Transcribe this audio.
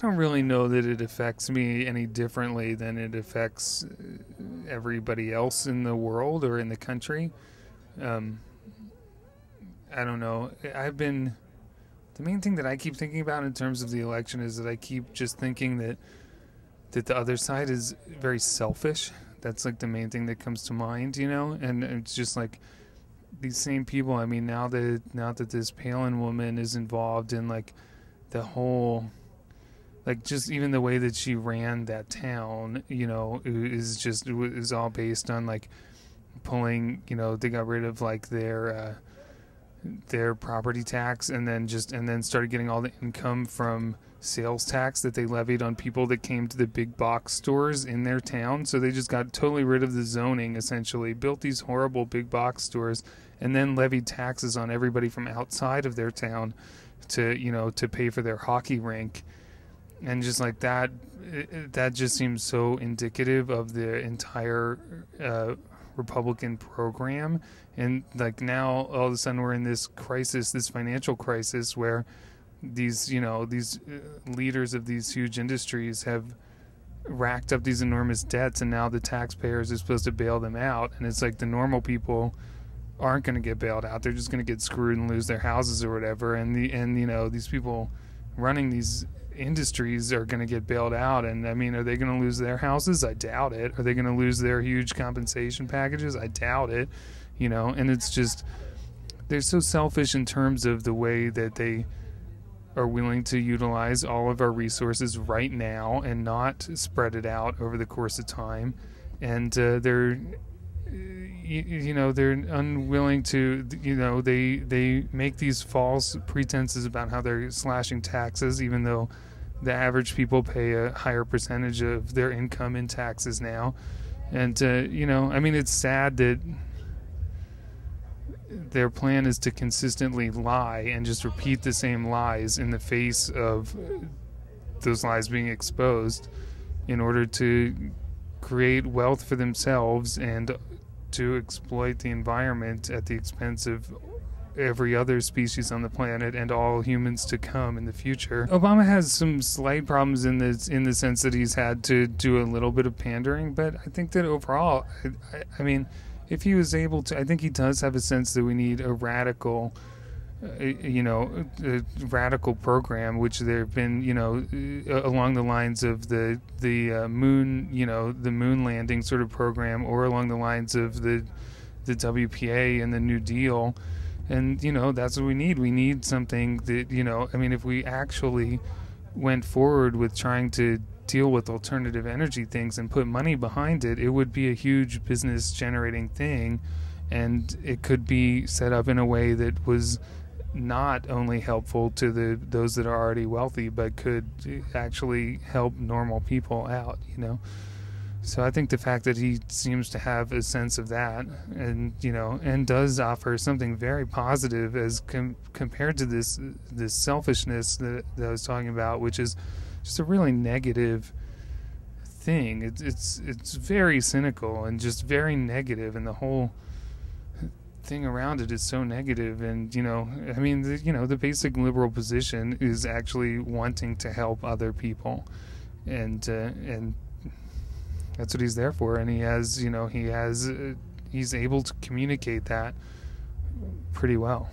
don't really know that it affects me any differently than it affects everybody else in the world or in the country. Um, I don't know. The main thing that I keep thinking about in terms of the election is that I keep just thinking that the other side is very selfish. That's like the main thing that comes to mind, and it's just like these same people. I mean, now that this Palin woman is involved in like the whole, like just even the way that she ran that town, is all based on like pulling, they got rid of like their property tax and then started getting all the income from sales tax that they levied on people that came to the big box stores in their town. So they just got totally rid of the zoning, essentially built these horrible big box stores, and then levied taxes on everybody from outside of their town to pay for their hockey rink. And just like that just seems so indicative of the entire Republican program. And like now all of a sudden we're in this crisis, this financial crisis, where these leaders of these huge industries have racked up these enormous debts, and now the taxpayers are supposed to bail them out. And it's like the normal people aren't going to get bailed out. They're just going to get screwed and lose their houses or whatever. And these people running these industries are going to get bailed out. And I mean, are they going to lose their houses? I doubt it. Are they going to lose their huge compensation packages? I doubt it. And it's just, they're so selfish in terms of the way that they are willing to utilize all of our resources right now and not spread it out over the course of time. And they're unwilling to, they make these false pretenses about how they're slashing taxes, even though the average people pay a higher percentage of their income in taxes now. And, I mean, it's sad that their plan is to consistently lie and just repeat the same lies in the face of those lies being exposed in order to create wealth for themselves and to exploit the environment at the expense of every other species on the planet and all humans to come in the future. Obama has some slight problems in the sense that he's had to do a little bit of pandering, but I think that overall, I mean, if he was able to, I think he does have a sense that we need a radical, a radical program, which there have been, along the lines of the moon, the moon landing sort of program, or along the lines of the WPA and the New Deal. And, that's what we need. We need something that, I mean, if we actually went forward with trying to deal with alternative energy things and put money behind it, it would be a huge business generating thing, and it could be set up in a way that was not only helpful to those that are already wealthy, but could actually help normal people out, So I think the fact that he seems to have a sense of that, and and does offer something very positive as compared to this selfishness that I was talking about, which is just a really negative thing. It's very cynical and just very negative, and the whole thing around it is so negative. And I mean, the basic liberal position is actually wanting to help other people, and that's what he's there for. And he has he's able to communicate that pretty well.